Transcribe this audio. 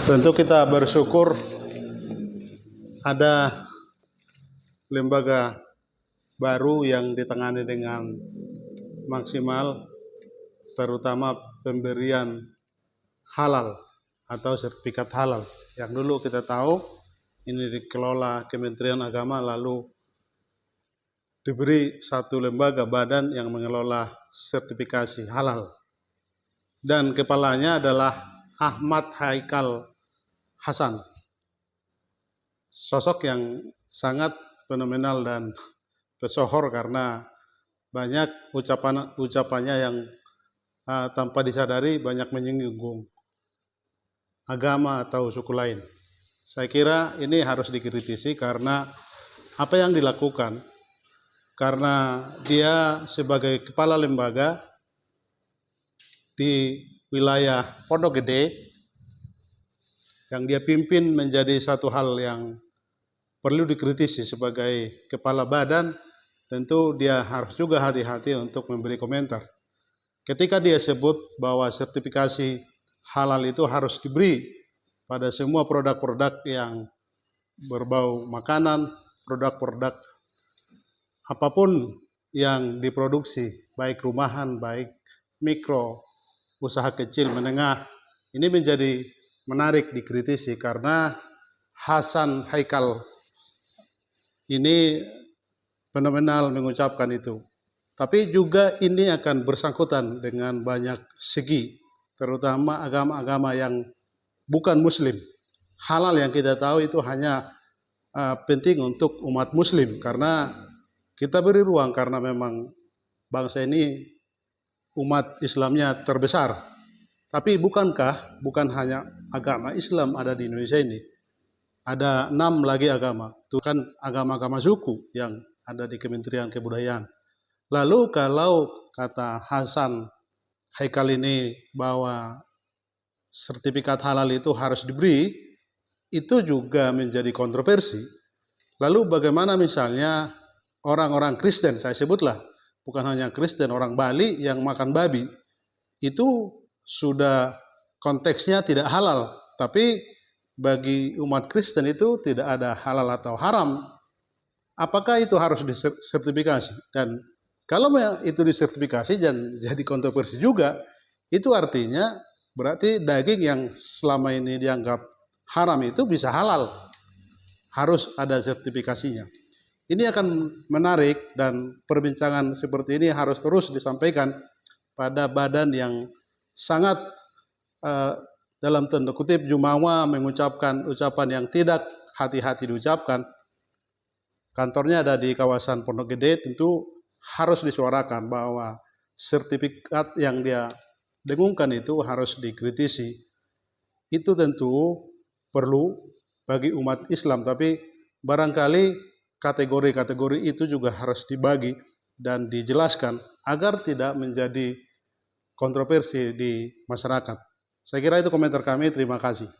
Tentu kita bersyukur ada lembaga baru yang ditangani dengan maksimal, terutama pemberian halal atau sertifikat halal. Yang dulu kita tahu ini dikelola Kementerian Agama, lalu diberi satu lembaga badan yang mengelola sertifikasi halal. Dan kepalanya adalah Ahmad Haikal Hasan, sosok yang sangat fenomenal dan pesohor karena banyak ucapannya yang tanpa disadari banyak menyinggung agama atau suku lain. Saya kira ini harus dikritisi karena apa yang dilakukan, karena dia sebagai kepala lembaga di wilayah Pondok Gede yang dia pimpin menjadi satu hal yang perlu dikritisi sebagai kepala badan. Tentu dia harus juga hati-hati untuk memberi komentar. Ketika dia sebut bahwa sertifikasi halal itu harus diberi pada semua produk-produk yang berbau makanan, produk-produk apapun yang diproduksi, baik rumahan, baik mikro, usaha kecil, menengah, ini menjadi menarik dikritisi karena Hasan Haikal ini fenomenal mengucapkan itu. Tapi juga ini akan bersangkutan dengan banyak segi, terutama agama-agama yang bukan muslim. Halal yang kita tahu itu hanya penting untuk umat muslim karena kita beri ruang karena memang bangsa ini umat Islamnya terbesar. Tapi bukan hanya agama Islam ada di Indonesia ini. Ada 6 lagi agama. Itu kan agama-agama suku yang ada di Kementerian Kebudayaan. Lalu kalau kata Hasan Haikal ini bahwa sertifikat halal itu harus diberi, itu juga menjadi kontroversi. Lalu bagaimana misalnya orang-orang Kristen, saya sebutlah, bukan hanya Kristen, orang Bali yang makan babi, itu sudah konteksnya tidak halal, tapi bagi umat Kristen itu tidak ada halal atau haram. Apakah itu harus disertifikasi? Dan kalau itu disertifikasi dan jadi kontroversi juga, itu artinya berarti daging yang selama ini dianggap haram itu bisa halal. Harus ada sertifikasinya. Ini akan menarik dan perbincangan seperti ini harus terus disampaikan pada badan yang sangat dalam tanda kutip jumawa mengucapkan ucapan yang tidak hati-hati diucapkan. Kantornya ada di kawasan Pondok Gede, tentu harus disuarakan bahwa sertifikat yang dia dengungkan itu harus dikritisi. Itu tentu perlu bagi umat Islam, tapi barangkali kategori-kategori itu juga harus dibagi dan dijelaskan agar tidak menjadi kontroversi di masyarakat. Saya kira itu komentar kami, terima kasih.